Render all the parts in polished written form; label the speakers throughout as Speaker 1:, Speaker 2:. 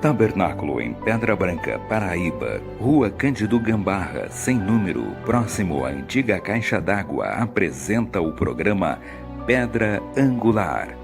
Speaker 1: Tabernáculo em Pedra Branca, Paraíba, Rua Cândido Gambarra, sem número, próximo à antiga Caixa d'Água, apresenta o programa Pedra Angular.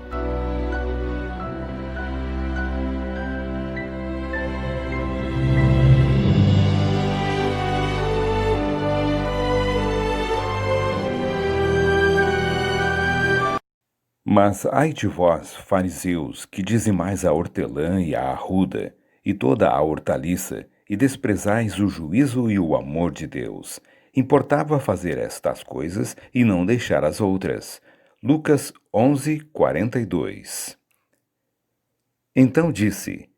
Speaker 1: Mas ai de vós, fariseus, que dizimais a hortelã e a arruda, e toda a hortaliça, e desprezais o juízo e o amor de Deus. Importava fazer estas coisas e não deixar as outras. Lucas 11:42. Então disse: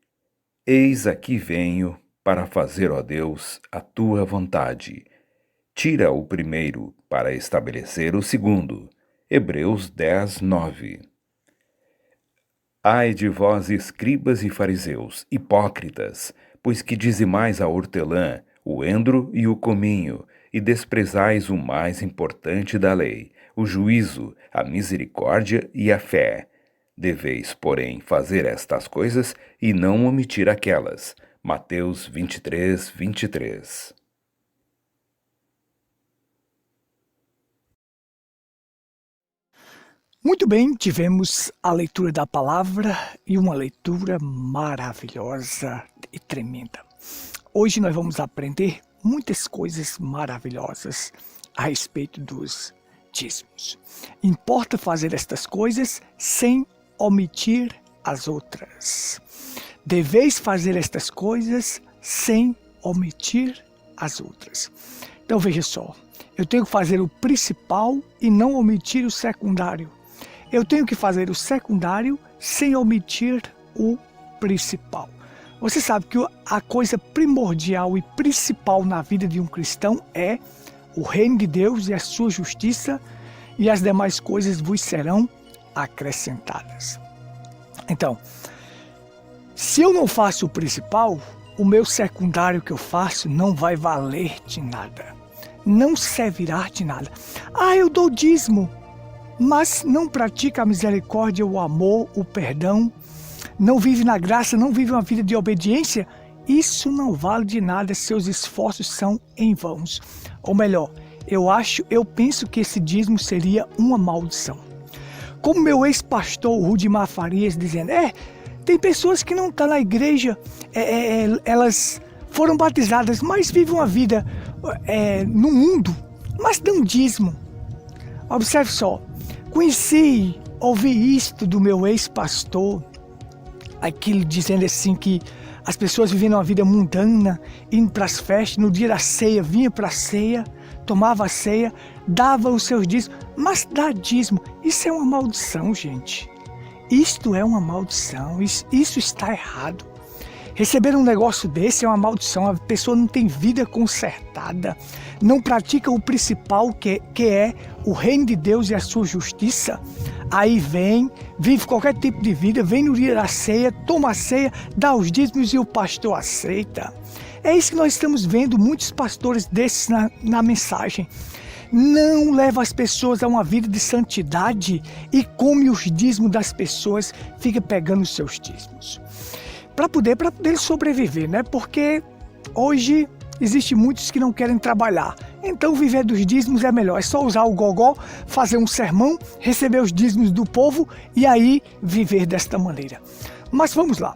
Speaker 1: Eis aqui venho para fazer, ó Deus, a tua vontade. Tira o primeiro para estabelecer o segundo. Hebreus 10:9. Ai de vós, escribas e fariseus, hipócritas, pois que dizimais a hortelã, o endro e o cominho, e desprezais o mais importante da lei, o juízo, a misericórdia e a fé. Deveis, porém, fazer estas coisas e não omitir aquelas. Mateus 23:23.
Speaker 2: Muito bem, tivemos a leitura da palavra e uma leitura maravilhosa e tremenda. Hoje nós vamos aprender muitas coisas maravilhosas a respeito dos dízimos. Importa fazer estas coisas sem omitir as outras. Deveis fazer estas coisas sem omitir as outras. Então veja só, eu tenho que fazer o principal e não omitir o secundário. Eu tenho que fazer o secundário sem omitir o principal. Você sabe que a coisa primordial e principal na vida de um cristão é o reino de Deus e a sua justiça, e as demais coisas vos serão acrescentadas. Então, se eu não faço o principal, o meu secundário que eu faço não vai valer de nada. Não servirá de nada. Eu dou dízimo, mas não pratica a misericórdia, o amor, o perdão, não vive na graça, não vive uma vida de obediência, isso não vale de nada, seus esforços são em vão. Ou melhor, eu penso que esse dízimo seria uma maldição. Como meu ex-pastor Rudimar Farias dizendo, tem pessoas que não estão na igreja, elas foram batizadas, mas vivem uma vida no mundo, mas dão dízimo. Observe só. Ouvi isto do meu ex-pastor, aquilo dizendo assim que as pessoas vivendo uma vida mundana, indo para as festas, no dia da ceia, vinha para a ceia, tomava a ceia, dava os seus dízimos, mas dá dízimo, isso é uma maldição, gente. Isto é uma maldição, isso está errado. Receber um negócio desse é uma maldição, a pessoa não tem vida consertada, não pratica o principal que é o reino de Deus e a sua justiça. Aí vive qualquer tipo de vida, vem no dia da ceia, toma a ceia, dá os dízimos e o pastor aceita. É isso que nós estamos vendo, muitos pastores desses na mensagem. Não leva as pessoas a uma vida de santidade e come os dízimos das pessoas, fica pegando os seus dízimos. Para poder sobreviver, né? Porque hoje existem muitos que não querem trabalhar. Então viver dos dízimos é melhor. É só usar o gogó, fazer um sermão, receber os dízimos do povo e aí viver desta maneira. Mas vamos lá.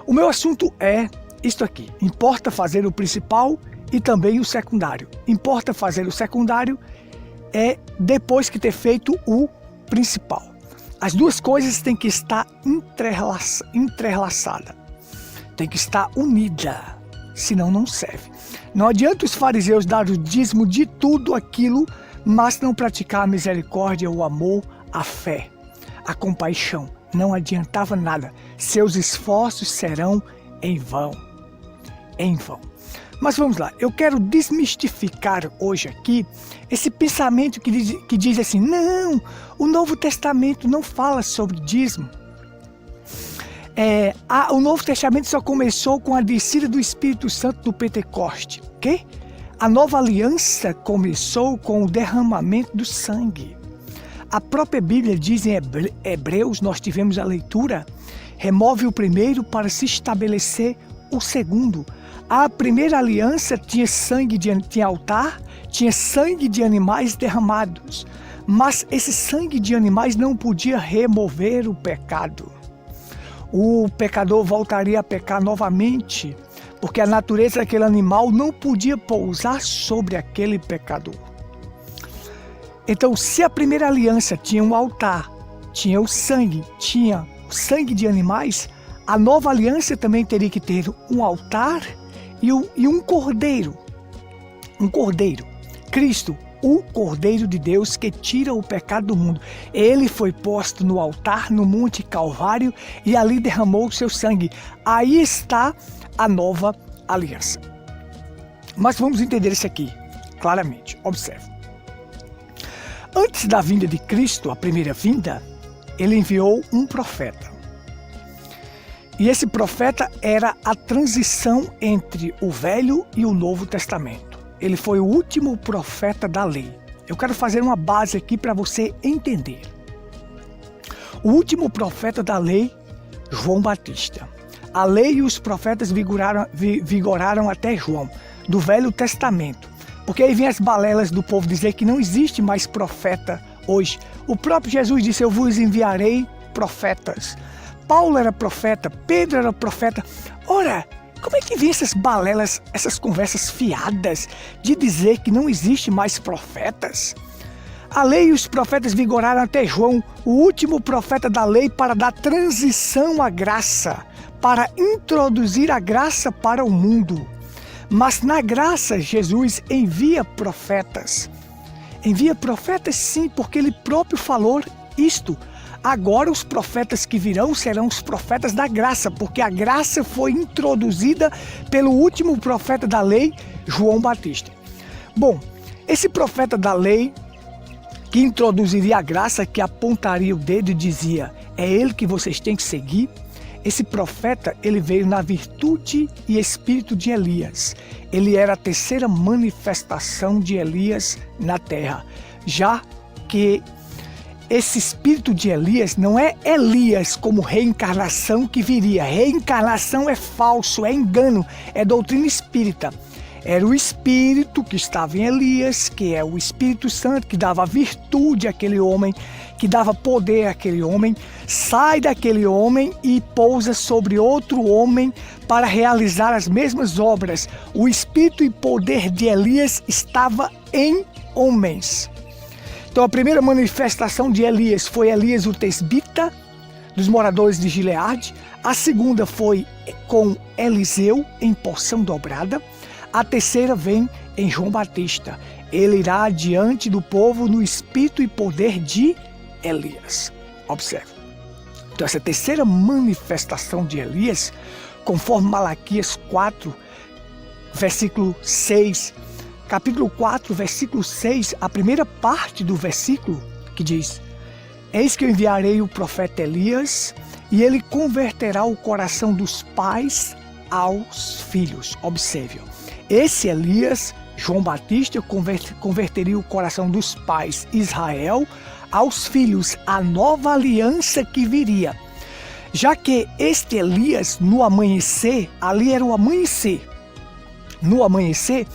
Speaker 2: O meu assunto é isto aqui. Importa fazer o principal e também o secundário. Importa fazer o secundário depois que ter feito o principal. As duas coisas têm que estar entrelaçadas, tem que estar unida, senão não serve. Não adianta os fariseus dar o dízimo de tudo aquilo, mas não praticar a misericórdia, o amor, a fé, a compaixão. Não adiantava nada, seus esforços serão em vão. Em vão. Mas vamos lá, eu quero desmistificar hoje aqui esse pensamento que diz assim, não, o Novo Testamento não fala sobre dízimo. O Novo Testamento só começou com a descida do Espírito Santo do Pentecoste, ok? A nova aliança começou com o derramamento do sangue. A própria Bíblia diz em Hebreus, nós tivemos a leitura, remove o primeiro para se estabelecer o segundo. A primeira aliança tinha tinha altar, tinha sangue de animais derramados, mas esse sangue de animais não podia remover o pecado. O pecador voltaria a pecar novamente, porque a natureza daquele animal não podia pousar sobre aquele pecador. Então, se a primeira aliança tinha um altar, tinha o sangue de animais, a nova aliança também teria que ter um altar e um cordeiro. Um cordeiro. Cristo, o Cordeiro de Deus que tira o pecado do mundo. Ele foi posto no altar, no Monte Calvário, e ali derramou o seu sangue. Aí está a nova aliança. Mas vamos entender isso aqui claramente. Observe. Antes da vinda de Cristo, a primeira vinda, ele enviou um profeta. E esse profeta era a transição entre o Velho e o Novo Testamento. Ele foi o último profeta da lei. Eu quero fazer uma base aqui para você entender. O último profeta da lei, João Batista. A lei e os profetas vigoraram até João, do Velho Testamento. Porque aí vem as balelas do povo dizer que não existe mais profeta hoje. O próprio Jesus disse: eu vos enviarei profetas. Paulo era profeta, Pedro era profeta. Ora, como é que vem essas balelas, essas conversas fiadas de dizer que não existe mais profetas? A lei e os profetas vigoraram até João, o último profeta da lei, para dar transição à graça, para introduzir a graça para o mundo. Mas na graça, Jesus envia profetas. Envia profetas sim, porque ele próprio falou isto. Agora os profetas que virão serão os profetas da graça, porque a graça foi introduzida pelo último profeta da lei, João Batista. Bom, esse profeta da lei que introduziria a graça, que apontaria o dedo e dizia: é ele que vocês têm que seguir. Esse profeta, ele veio na virtude e espírito de Elias. Ele era a terceira manifestação de Elias na terra, já que esse espírito de Elias não é Elias como reencarnação que viria. Reencarnação é falso, é engano, é doutrina espírita. Era o Espírito que estava em Elias, que é o Espírito Santo, que dava virtude àquele homem, que dava poder àquele homem, sai daquele homem e pousa sobre outro homem para realizar as mesmas obras. O Espírito e poder de Elias estava em homens. Então a primeira manifestação de Elias foi Elias o Tesbita, dos moradores de Gileade. A segunda foi com Eliseu, em porção dobrada. A terceira vem em João Batista. Ele irá diante do povo no espírito e poder de Elias. Observe. Então essa terceira manifestação de Elias, conforme Malaquias 4, versículo 6, capítulo 4, versículo 6, a primeira parte do versículo que diz: eis que eu enviarei o profeta Elias, e ele converterá o coração dos pais aos filhos. Observe. Esse Elias, João Batista, converteria o coração dos pais, Israel, aos filhos, a nova aliança que viria. Já que este Elias, no amanhecer, ali era o amanhecer, no amanhecer,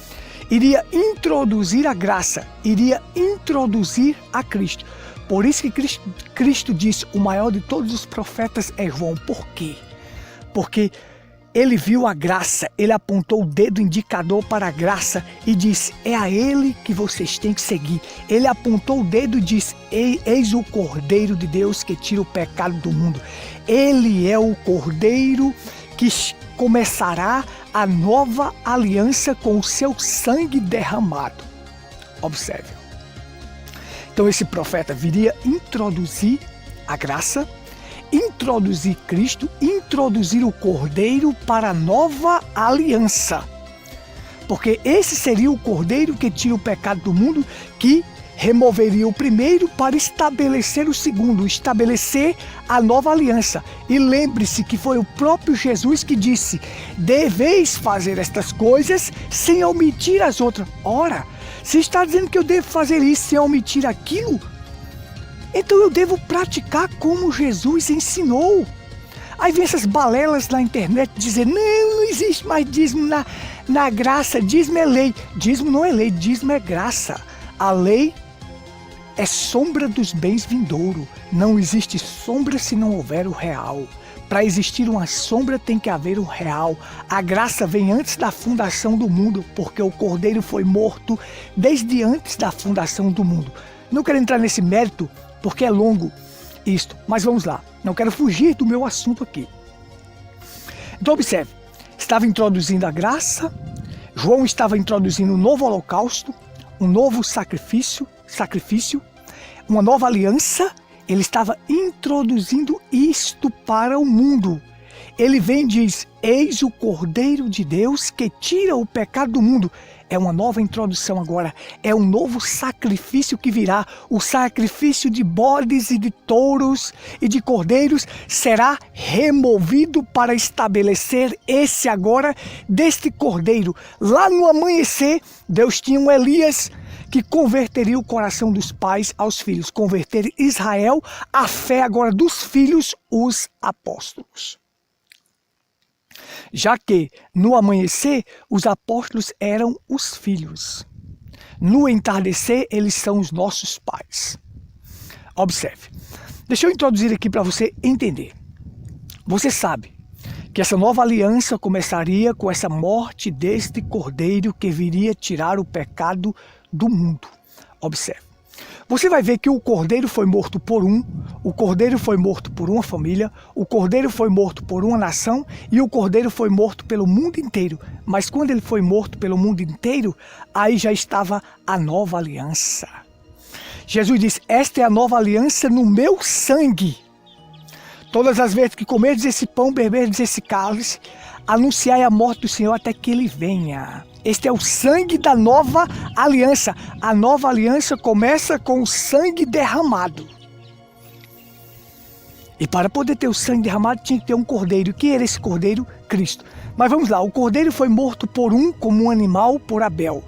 Speaker 2: iria introduzir a graça, iria introduzir a Cristo. Por isso que Cristo disse: o maior de todos os profetas é João. Por quê? Porque ele viu a graça, ele apontou o dedo indicador para a graça e disse: é a ele que vocês têm que seguir. Ele apontou o dedo e disse: eis o Cordeiro de Deus que tira o pecado do mundo. Ele é o Cordeiro que começará a nova aliança com o seu sangue derramado. Observe. Então esse profeta viria introduzir a graça, introduzir Cristo, introduzir o Cordeiro para a nova aliança. Porque esse seria o Cordeiro que tira o pecado do mundo, que removeria o primeiro para estabelecer o segundo, estabelecer a nova aliança. E lembre-se que foi o próprio Jesus que disse: deveis fazer estas coisas sem omitir as outras. Ora, se está dizendo que eu devo fazer isso sem omitir aquilo, então eu devo praticar como Jesus ensinou. Aí vem essas balelas na internet dizendo, não existe mais dízimo na graça, dízimo é lei. Dízimo não é lei, dízimo é graça. A lei é sombra dos bens vindouro. Não existe sombra se não houver o real. Para existir uma sombra tem que haver um real. A graça vem antes da fundação do mundo, porque o Cordeiro foi morto desde antes da fundação do mundo. Não quero entrar nesse mérito, porque é longo isto, mas vamos lá. Não quero fugir do meu assunto aqui. Então observe, estava introduzindo a graça, João estava introduzindo um novo holocausto, um novo sacrifício, uma nova aliança. Ele estava introduzindo isto para o mundo. Ele vem e diz, eis o Cordeiro de Deus que tira o pecado do mundo. É uma nova introdução agora, é um novo sacrifício que virá. O sacrifício de bodes e de touros e de cordeiros será removido para estabelecer esse agora deste cordeiro. Lá no amanhecer, Deus tinha um Elias que converteria o coração dos pais aos filhos, converter Israel à fé agora dos filhos, os apóstolos. Já que no amanhecer os apóstolos eram os filhos, no entardecer eles são os nossos pais. Observe, deixa eu introduzir aqui para você entender. Você sabe que essa nova aliança começaria com essa morte deste cordeiro que viria tirar o pecado do mundo. Observe. Você vai ver que o cordeiro foi morto por o cordeiro foi morto por uma família, o cordeiro foi morto por uma nação e o cordeiro foi morto pelo mundo inteiro. Mas quando ele foi morto pelo mundo inteiro, aí já estava a nova aliança. Jesus disse, esta é a nova aliança no meu sangue. Todas as vezes que comerdes esse pão, beberdes esse cálice, anunciai a morte do Senhor até que ele venha. Este é o sangue da nova aliança. A nova aliança começa com o sangue derramado. E para poder ter o sangue derramado, tinha que ter um cordeiro. Quem era esse cordeiro? Cristo. Mas vamos lá, o cordeiro foi morto por como um animal por Abel.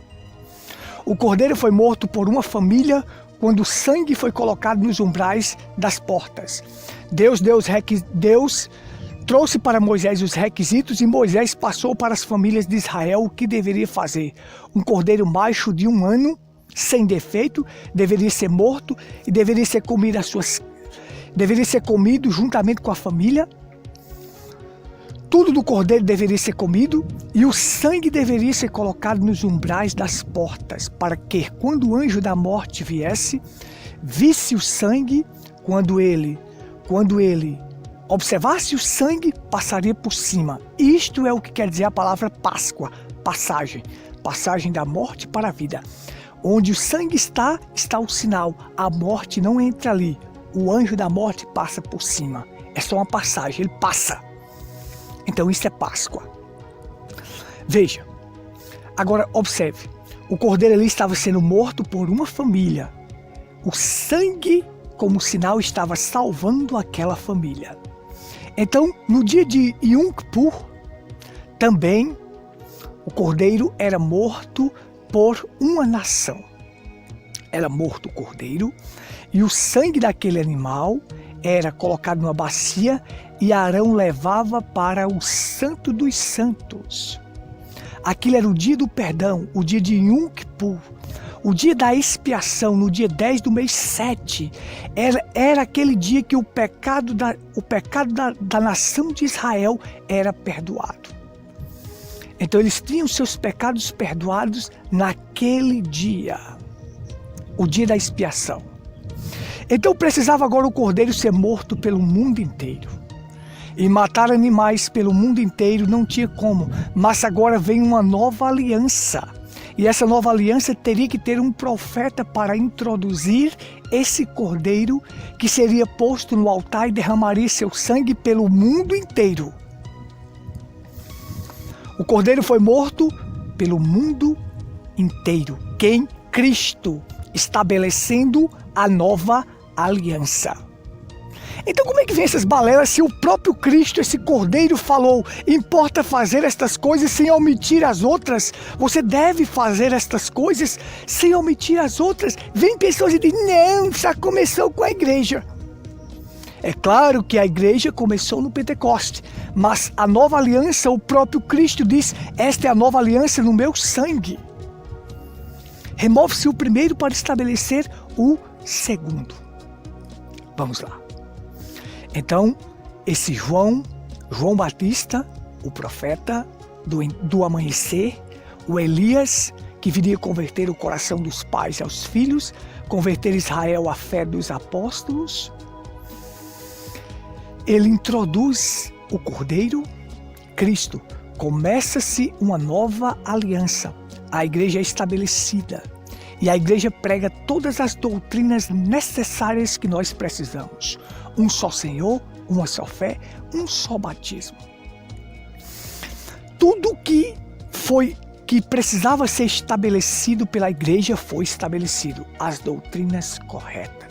Speaker 2: O cordeiro foi morto por uma família quando o sangue foi colocado nos umbrais das portas. Deus trouxe para Moisés os requisitos e Moisés passou para as famílias de Israel o que deveria fazer. Um cordeiro macho de 1 ano, sem defeito, deveria ser morto e deveria ser comido juntamente com a família. Tudo do cordeiro deveria ser comido e o sangue deveria ser colocado nos umbrais das portas, para que, quando o anjo da morte viesse, visse o sangue, quando ele observasse o sangue, passaria por cima. Isto é o que quer dizer a palavra Páscoa, passagem da morte para a vida. Onde o sangue está o sinal. A morte não entra ali. O anjo da morte passa por cima. É só uma passagem, ele passa. Então isso é Páscoa. Veja, agora observe. O cordeiro ali estava sendo morto por uma família. O sangue, como sinal, estava salvando aquela família. Então, no dia de Yom Kippur, também o cordeiro era morto por uma nação. Era morto o cordeiro e o sangue daquele animal era colocado numa bacia e Arão levava para o Santo dos Santos. Aquilo era o dia do perdão, o dia de Yom Kippur. O dia da expiação, no dia 10 do mês 7, era aquele dia que o pecado da nação de Israel era perdoado. Então eles tinham seus pecados perdoados naquele dia, o dia da expiação. Então precisava agora o cordeiro ser morto pelo mundo inteiro. E matar animais pelo mundo inteiro não tinha como, mas agora vem uma nova aliança. E essa nova aliança teria que ter um profeta para introduzir esse cordeiro que seria posto no altar e derramaria seu sangue pelo mundo inteiro. O cordeiro foi morto pelo mundo inteiro. Quem? Cristo, estabelecendo a nova aliança. Então como é que vem essas balelas se o próprio Cristo, esse Cordeiro, falou: importa fazer estas coisas sem omitir as outras? Você deve fazer estas coisas sem omitir as outras? Vem pessoas e dizem: não, já começou com a igreja. É claro que a igreja começou no Pentecoste, mas a nova aliança, o próprio Cristo diz, esta é a nova aliança no meu sangue. Remove-se o primeiro para estabelecer o segundo. Vamos lá. Então, esse João Batista, o profeta do amanhecer, o Elias, que viria converter o coração dos pais aos filhos, converter Israel à fé dos apóstolos, ele introduz o Cordeiro, Cristo. Começa-se uma nova aliança. A igreja é estabelecida e a igreja prega todas as doutrinas necessárias que nós precisamos. Um só Senhor, uma só fé, um só batismo. Tudo que precisava ser estabelecido pela igreja foi estabelecido. As doutrinas corretas.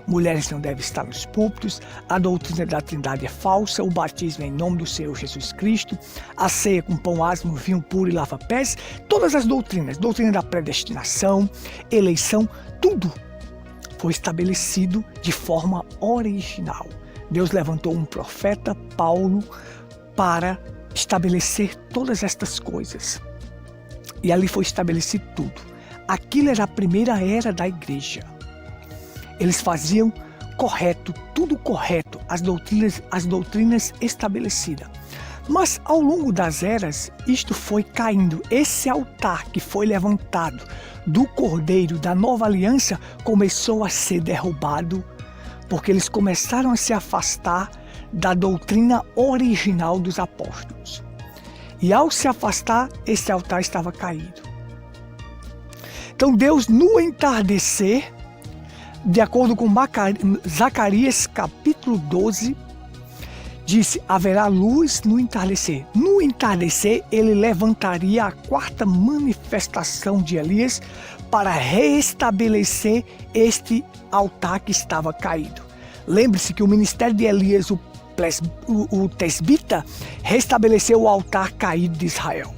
Speaker 2: Mulheres não devem estar nos púlpitos, a doutrina da Trindade é falsa, o batismo é em nome do Senhor Jesus Cristo, a ceia com pão asmo, vinho puro e lava-pés, todas as doutrinas, doutrina da predestinação, eleição, tudo foi estabelecido de forma original. Deus levantou um profeta, Paulo, para estabelecer todas estas coisas. E ali foi estabelecido tudo. Aquilo era a primeira era da igreja. Eles faziam correto, tudo correto, as doutrinas estabelecidas. Mas ao longo das eras, isto foi caindo. Esse altar que foi levantado do Cordeiro da Nova Aliança começou a ser derrubado, porque eles começaram a se afastar da doutrina original dos apóstolos. E ao se afastar, esse altar estava caído. Então Deus, no entardecer, de acordo com Zacarias capítulo 12, disse, haverá luz no entardecer. No entardecer, ele levantaria a quarta manifestação de Elias para restabelecer este altar que estava caído. Lembre-se que o ministério de Elias, o tesbita, restabeleceu o altar caído de Israel.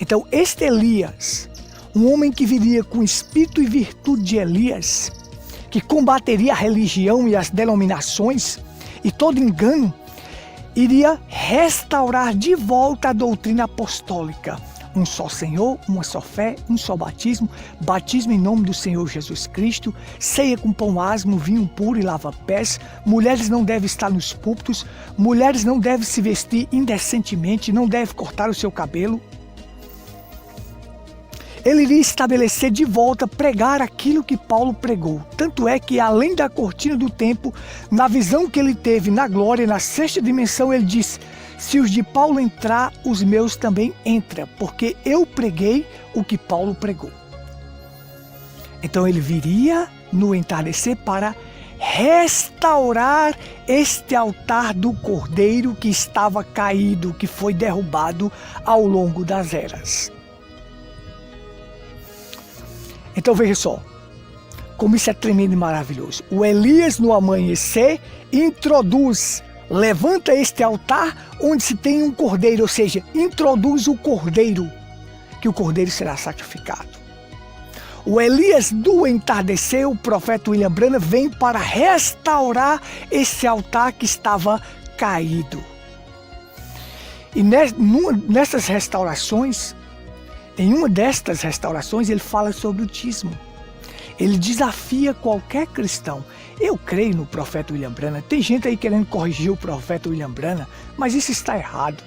Speaker 2: Então, este Elias, um homem que viria com espírito e virtude de Elias, que combateria a religião e as denominações e todo engano, iria restaurar de volta a doutrina apostólica. Um só Senhor, uma só fé, um só batismo, batismo em nome do Senhor Jesus Cristo, ceia com pão asmo, vinho puro e lava-pés, mulheres não devem estar nos púlpitos, mulheres não devem se vestir indecentemente, não devem cortar o seu cabelo. Ele iria estabelecer de volta, pregar aquilo que Paulo pregou. Tanto é que, além da cortina do tempo, na visão que ele teve na glória, na sexta dimensão, ele disse, se os de Paulo entrar, os meus também entram, porque eu preguei o que Paulo pregou. Então ele viria no entardecer para restaurar este altar do Cordeiro que estava caído, que foi derrubado ao longo das eras. Então veja só, como isso é tremendo e maravilhoso. O Elias no amanhecer levanta este altar onde se tem um cordeiro, ou seja, introduz o cordeiro, que o cordeiro será sacrificado. O Elias do entardecer, o profeta William Branham, vem para restaurar esse altar que estava caído. E nessas restaurações, em uma destas restaurações, ele fala sobre o dízimo. Ele desafia qualquer cristão. Eu creio no profeta William Branham. Tem gente aí querendo corrigir o profeta William Branham, mas isso está errado.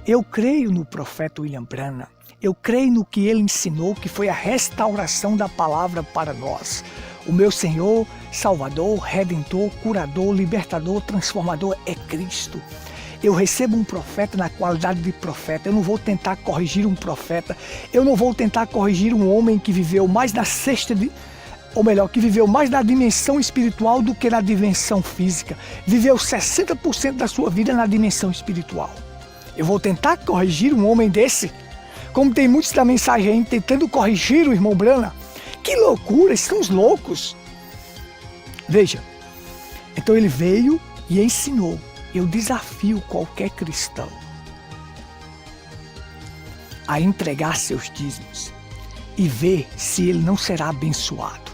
Speaker 2: Eu creio no profeta William Branham. Eu creio no que ele ensinou, que foi a restauração da palavra para nós. O meu Senhor, Salvador, Redentor, Curador, Libertador, Transformador é Cristo. Eu recebo um profeta na qualidade de profeta. Eu não vou tentar corrigir um profeta. Eu não vou tentar corrigir um homem que viveu mais que viveu mais na dimensão espiritual do que na dimensão física. Viveu 60% da sua vida na dimensão espiritual. Eu vou tentar corrigir um homem desse? Como tem muitos da mensagem aí tentando corrigir o irmão Branham. Que loucura, esses são os loucos. Veja, então ele veio e ensinou. Eu desafio qualquer cristão a entregar seus dízimos e ver se ele não será abençoado.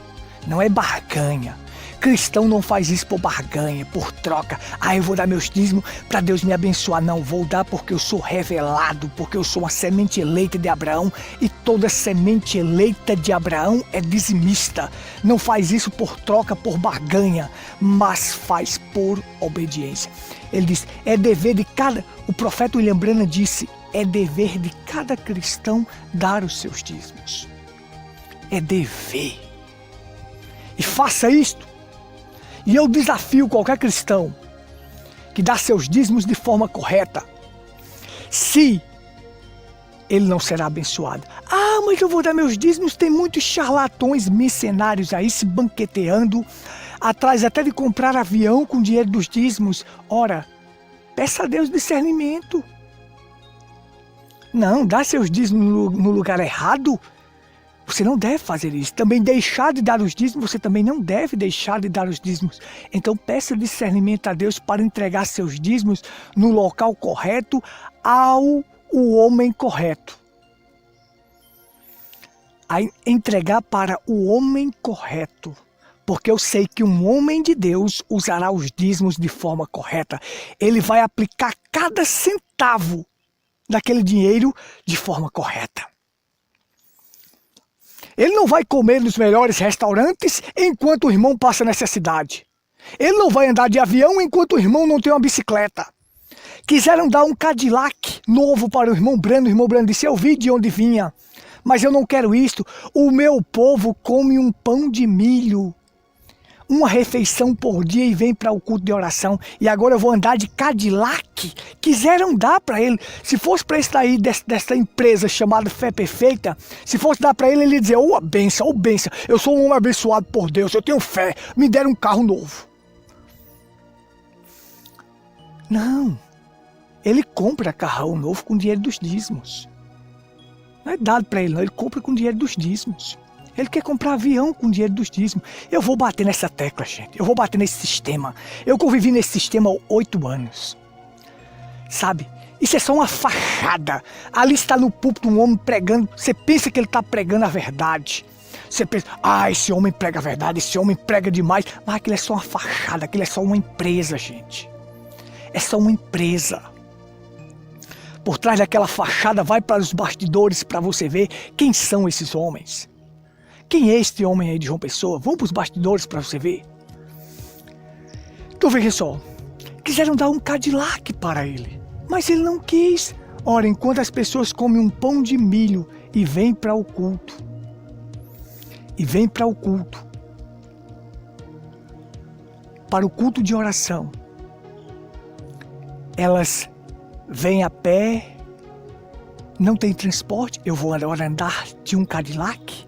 Speaker 2: Não é barganha. Cristão não faz isso por barganha, por troca. Eu vou dar meus dízimos para Deus me abençoar. Não, vou dar porque eu sou revelado, porque eu sou uma semente eleita de Abraão e toda semente eleita de Abraão é dizimista. Não faz isso por troca, por barganha, mas faz por obediência. Ele diz, o profeta William Branham disse, é dever de cada cristão dar os seus dízimos. É dever. E faça isto. E eu desafio qualquer cristão que dá seus dízimos de forma correta. Se ele não será abençoado. Mas eu vou dar meus dízimos. Tem muitos charlatões mercenários aí se banqueteando, atrás até de comprar avião com dinheiro dos dízimos. Ora, peça a Deus discernimento. Não, dá seus dízimos no lugar errado. Você não deve fazer isso. Também deixar de dar os dízimos, você também não deve deixar de dar os dízimos. Então peça discernimento a Deus para entregar seus dízimos no local correto ao homem correto. A entregar para o homem correto. Porque eu sei que um homem de Deus usará os dízimos de forma correta. Ele vai aplicar cada centavo daquele dinheiro de forma correta. Ele não vai comer nos melhores restaurantes enquanto o irmão passa necessidade. Ele não vai andar de avião enquanto o irmão não tem uma bicicleta. Quiseram dar um Cadillac novo para o irmão Brando disse, eu vi de onde vinha, mas eu não quero isto. O meu povo come um pão de milho, uma refeição por dia e vem para o culto de oração. E agora eu vou andar de Cadillac. Quiseram dar para ele. Se fosse para esse daí, dessa empresa chamada Fé Perfeita, se fosse dar para ele, ele ia dizer, benção, benção. Eu sou um homem abençoado por Deus, eu tenho fé. Me deram um carro novo. Não. Ele compra carrão novo com dinheiro dos dízimos. Não é dado para ele, não. Ele compra com dinheiro dos dízimos. Ele quer comprar avião com dinheiro dos dízimos. Eu vou bater nessa tecla, gente. Eu vou bater nesse sistema. Eu convivi nesse sistema há 8 anos. Sabe? Isso é só uma fachada. Ali está no púlpito um homem pregando. Você pensa que ele está pregando a verdade. Você pensa, esse homem prega a verdade, esse homem prega demais. Mas aquilo é só uma fachada, aquilo é só uma empresa, gente. É só uma empresa. Por trás daquela fachada, vai para os bastidores para você ver quem são esses homens. Quem é este homem aí de João Pessoa? Vamos para os bastidores para você ver. Então veja só. Quiseram dar um Cadillac para ele. Mas ele não quis. Ora, enquanto as pessoas comem um pão de milho e vêm para o culto. Para o culto de oração. Elas vêm a pé. Não tem transporte. Eu vou agora andar de um Cadillac.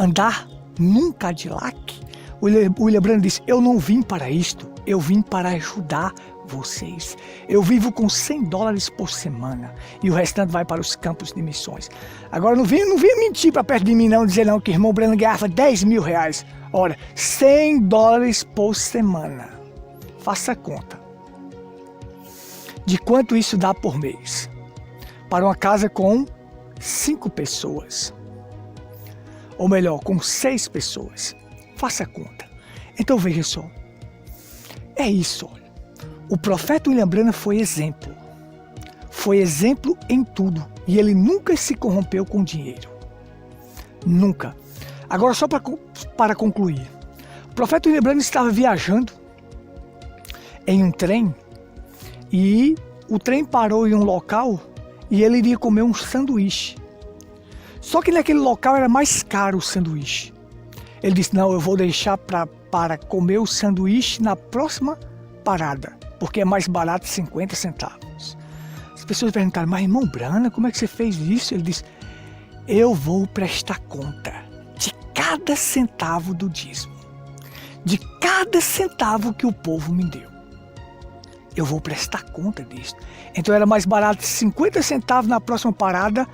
Speaker 2: Andar num Cadillac? William Branham disse, eu não vim para isto, eu vim para ajudar vocês. Eu vivo com $100 por semana e o restante vai para os campos de missões. Agora não venha mentir para perto de mim não, dizer não que o irmão Branham ganhava R$10.000. Ora, $100 por semana. Faça a conta. De quanto isso dá por mês? Para uma casa com 5 pessoas. Ou melhor, com 6 pessoas. Faça a conta. Então veja só. É isso, olha. O profeta William Branham foi exemplo. Foi exemplo em tudo. E ele nunca se corrompeu com dinheiro. Nunca. Agora só para concluir. O profeta William Branham estava viajando em um trem. E o trem parou em um local e ele iria comer um sanduíche. Só que naquele local era mais caro o sanduíche. Ele disse, não, eu vou deixar para comer o sanduíche na próxima parada, porque é mais barato 50 centavos. As pessoas perguntaram, mas irmão Branham, como é que você fez isso? Ele disse, eu vou prestar conta de cada centavo do dízimo, de cada centavo que o povo me deu. Eu vou prestar conta disso. Então era mais barato 50 centavos na próxima parada,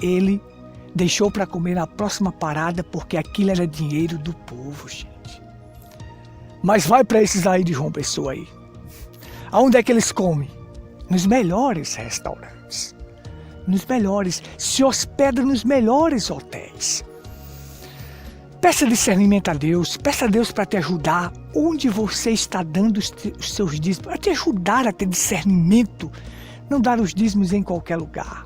Speaker 2: ele deixou para comer na próxima parada porque aquilo era dinheiro do povo, gente. Mas vai para esses aí de João Pessoa aí. Aonde é que eles comem? Nos melhores restaurantes. Nos melhores. Se hospedam nos melhores hotéis. Peça discernimento a Deus. Peça a Deus para te ajudar onde você está dando os seus dízimos, para te ajudar a ter discernimento. Não dar os dízimos em qualquer lugar.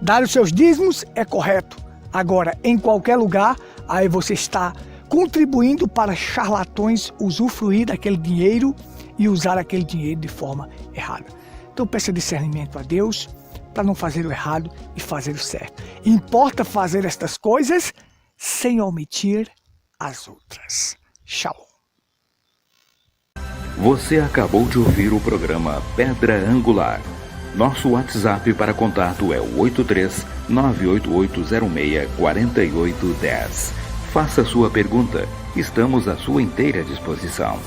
Speaker 2: Dar os seus dízimos é correto. Agora, em qualquer lugar, aí você está contribuindo para charlatões usufruir daquele dinheiro e usar aquele dinheiro de forma errada. Então peça discernimento a Deus para não fazer o errado e fazer o certo. Importa fazer estas coisas sem omitir as outras. Shalom.
Speaker 1: Você acabou de ouvir o programa Pedra Angular. Nosso WhatsApp para contato é o 83-98806-4810. Faça sua pergunta. Estamos à sua inteira disposição.